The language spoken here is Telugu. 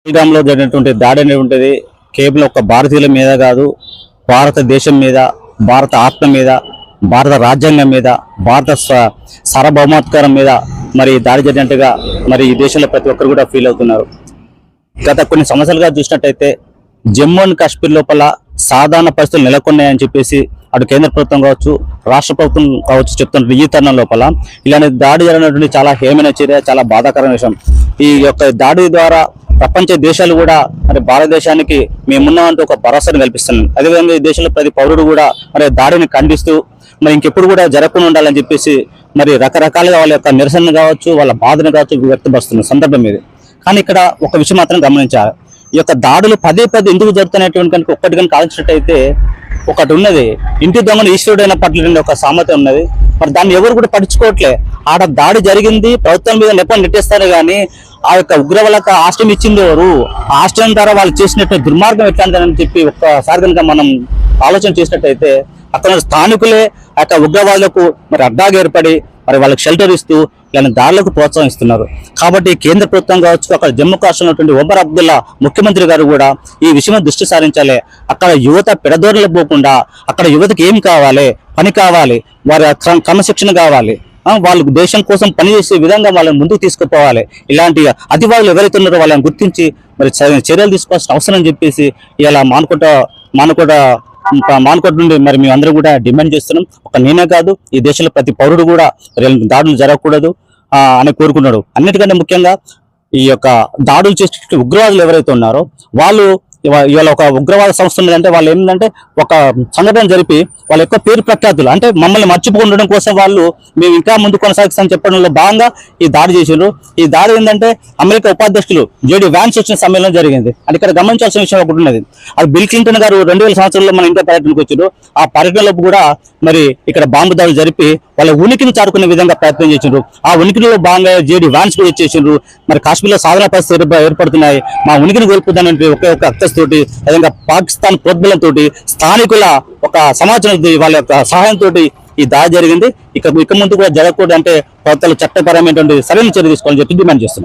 లో జరిగినటువంటి దాడి అనేటువంటిది కేవలం ఒక భారతీయుల మీద కాదు, భారతదేశం మీద, భారత ఆత్మ మీద, భారత రాజ్యాంగం మీద, భారత సార్వభౌమాధికారం మీద మరి దాడి జరిగినట్టుగా మరి ఈ దేశంలో ప్రతి ఒక్కరు కూడా ఫీల్ అవుతున్నారు. గత కొన్ని సంవత్సరాలుగా చూసినట్టయితే జమ్మూ అండ్ కాశ్మీర్ లోపల సాధారణ పరిస్థితులు నెలకొన్నాయని చెప్పేసి అటు కేంద్ర ప్రభుత్వం కావచ్చు, రాష్ట్ర ప్రభుత్వం కావచ్చు చెప్తున్న ఈ తరుణం లోపల ఇలాంటి దాడి జరిగినటువంటి చాలా హేమైన చర్య, చాలా బాధాకరమైన విషయం. ఈ యొక్క దాడి ద్వారా ప్రపంచ దేశాలు కూడా మరి భారతదేశానికి మేమున్నామంటూ ఒక భరోసాను కల్పిస్తున్నాం. అదేవిధంగా ఈ దేశంలో ప్రతి పౌరుడు కూడా మరి దాడిని ఖండిస్తూ మరి ఇంకెప్పుడు కూడా జరగకుండా ఉండాలని చెప్పేసి మరి రకరకాలుగా వాళ్ళ యొక్క నిరసన కావచ్చు, వాళ్ళ బాధను కావచ్చు వ్యక్తపరుస్తున్న సందర్భం ఇది. కానీ ఇక్కడ ఒక విషయం మాత్రం గమనించాలి. ఈ యొక్క దాడులు పదే పదే ఎందుకు జరుగుతున్నటువంటి కనుక ఒక్కటి కనుక ఆలోచించినట్టయితే ఒకటి ఉన్నది, ఇంటి దొంగను ఈశ్వరుడైన పట్ల ఒక సామెత ఉన్నది. మరి దాన్ని ఎవరు కూడా పట్టించుకోవట్లే. ఆడ దాడి జరిగింది, ప్రభుత్వం మీద నెప్పని నెట్టేస్తారు కానీ ఆ యొక్క ఉగ్రవాళ్ళకు ఆశ్రయం ఇచ్చింది ఎవరు, ఆ ఆశ్రయం ద్వారా వాళ్ళు చేసినట్టు దుర్మార్గం ఎట్లాంటిదని చెప్పి ఒక్కసారి కనుక మనం ఆలోచన చేసినట్టయితే అక్కడ స్థానికులే ఆ యొక్క ఉగ్రవాదులకు మరి అడ్డాగా ఏర్పడి మరి వాళ్ళకి షెల్టర్ ఇస్తూ ఇలాంటి దాడులకు ప్రోత్సహిస్తున్నారు. కాబట్టి కేంద్ర ప్రభుత్వం కావచ్చు, అక్కడ జమ్మూ కాశ్మీర్ ఉన్నటువంటి ఒమర్ అబ్దుల్లా ముఖ్యమంత్రి గారు కూడా ఈ విషయం దృష్టి సారించాలి. అక్కడ యువత పెడదోరలు పోకుండా అక్కడ యువతకి ఏం కావాలి, పని కావాలి, వారి క్రమశిక్షణ కావాలి, వాళ్ళు దేశం కోసం పనిచేసే విధంగా వాళ్ళని ముందుకు తీసుకుపోవాలి. ఇలాంటి అతివాదులు ఎవరైతే ఉన్నారో వాళ్ళని గుర్తించి మరి చర్యలు తీసుకోవాల్సిన అవసరం అని చెప్పేసి ఇలా మానుకోట నుండి మరి మేము అందరూ కూడా డిమాండ్ చేస్తున్నాం. ఒక నేనే కాదు, ఈ దేశంలో ప్రతి పౌరుడు కూడా దాడులు జరగకూడదు అని కోరుకున్నాడు. అన్నిటికంటే ముఖ్యంగా ఈ యొక్క దాడులు చేసే ఉగ్రవాదులు ఎవరైతే ఉన్నారో వాళ్ళు ఇవాళ ఒక ఉగ్రవాద సంస్థ ఉన్నదంటే వాళ్ళు ఏంటంటే ఒక సంఘటన జరిపి వాళ్ళ యొక్క పేరు ప్రఖ్యాతులు అంటే మమ్మల్ని మర్చిపోకుండా కోసం వాళ్ళు మేము ఇంకా ముందు కొనసాగిస్తామని చెప్పడంలో భాగంగా ఈ దాడి చేసిండ్రు. ఈ దాడి ఏంటంటే అమెరికా ఉపాధ్యక్షులు జేడీ వ్యాన్స్ వచ్చిన సమయంలో జరిగింది. అంటే ఇక్కడ గమనించాల్సిన విషయం ఒకటి ఉన్నది. అది బిల్ క్లింటన్ గారు 2000 సంవత్సరంలో మన ఇండియా పర్యటనకు వచ్చారు. ఆ పర్యటనలో కూడా మరి ఇక్కడ బాంబు దాడులు జరిపి వాళ్ళ ఉనికిని చారుకునే విధంగా ప్రయత్నం చేసిండ్రు. ఆ ఉనికిలో భాగంగా జేడీ వ్యాన్స్ కూడా వచ్చేసిండ్రు. మరి కాశ్మీర్లో సాధారణ పరిస్థితులు ఏర్పడుతున్నాయి, మా ఉనికిని కోల్పోతానంటే ఒకే ఒక అక్కస్ తోటి, అదేవిధంగా పాకిస్తాన్ ప్రోద్బలంతో, స్థానికుల ఒక సమాచారం వాళ్ళ యొక్క సహాయంతో ఈ దాడి జరిగింది. ఇక ముందు కూడా జరగకూడదు అంటే ప్రభుత్వాలు చట్టపరమైనటువంటి సరైన చర్య తీసుకోవాలని చెప్పి డిమాండ్ చేస్తున్నారు.